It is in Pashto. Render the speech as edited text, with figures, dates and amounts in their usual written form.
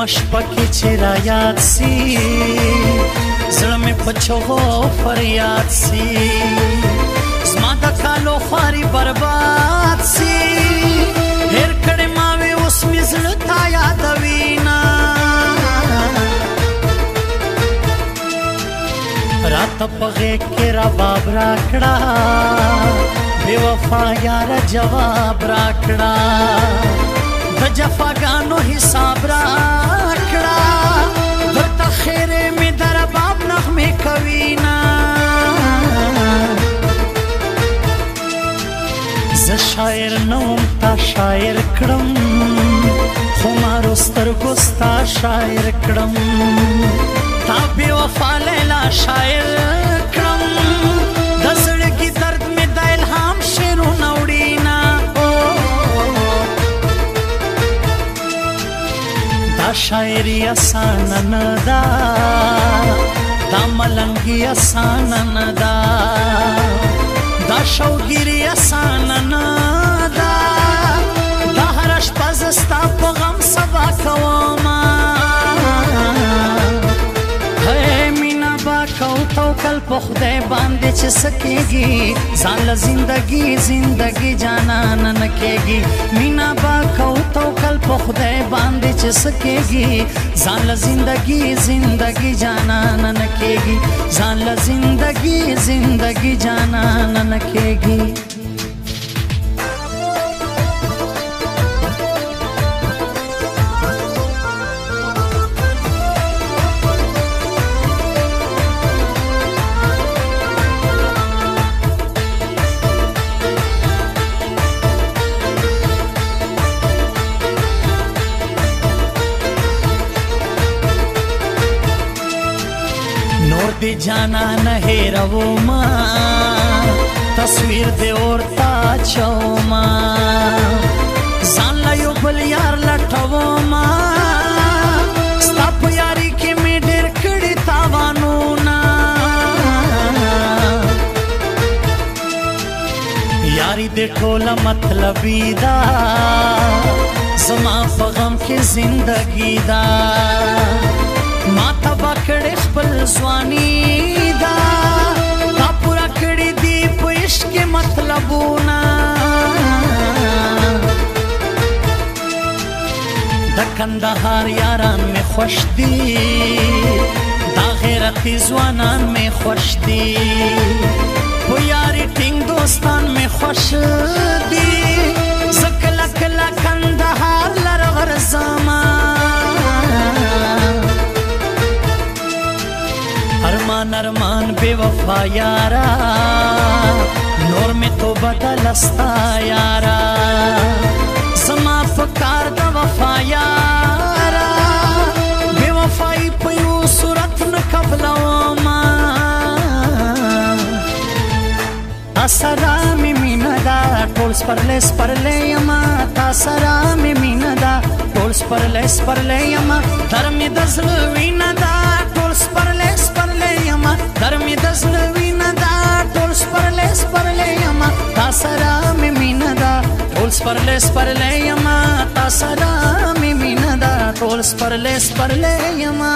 مشپکی چی را یاد سی زړه مې په چغو فریاد سی زما د کالو خواري برباد سی هېر کړې ما وې اوس مې زړه تا یادوینا راته په غېږ کې رباب راکړه بې وفا یاره جواب راکړه د جفاګانو حساب راکړه درته خیرې مې د رباب نغمې کوینا زه شاعر نوم تا شاعر کړم خمارو سترګو ستا شاعر کړم تا بې وفا لیلا شاعر کړم د زړګي درد مې د الهام شعرونه وړینا دا شاعري اسانه نه ده دا ملنګي اسانه نه ده دا شوګيري اسانه نه ده دا هر شپه زه ستا په غم سبا کومه توکل په خدای باندې چې سکیږي ځان له زندگی جانان نه کېږي مینا با کو توکل په خدای باندې چې سکیږي ځان له زندگی جانان نه کېږي ځان له زندگی جانان نه کېږي دی جانا نه هیرو ما تصویر دی اورتا چو ما ځان لا یو بل یار لټو ما ستا په یاري کې مې ډېر کړي تاوانونه یاري دې ټوله مطلبي ده زما په غم کې زندګي ده ما تبا کړې خپل ځواني دا تا پورا کړې دي په عشق مطلبونه د کندهار یاران مې خوښ دي دا غیرتي ځوانان مې خوښ دي په یاري ټینګ دوستان مې خوښ دي زه کله کله کندهار لر غرزما ارمان بے وفا یارا نور میں تو بدل استا یارا زما فکار دا وفا یارا بے وفائی پیو صورت نکبلا وما تاسرا می مینا دا ټول سپرلے یما تاسرا می مینا دا ټول سپرلے یما در می دزل وینا دا ټول سپرلے یما در می دزل وینا دا ټول سپرلے یما تاسرا می مینا دا ټول سپرلے یما تاسرا می مینا دا ټول سپرلے یما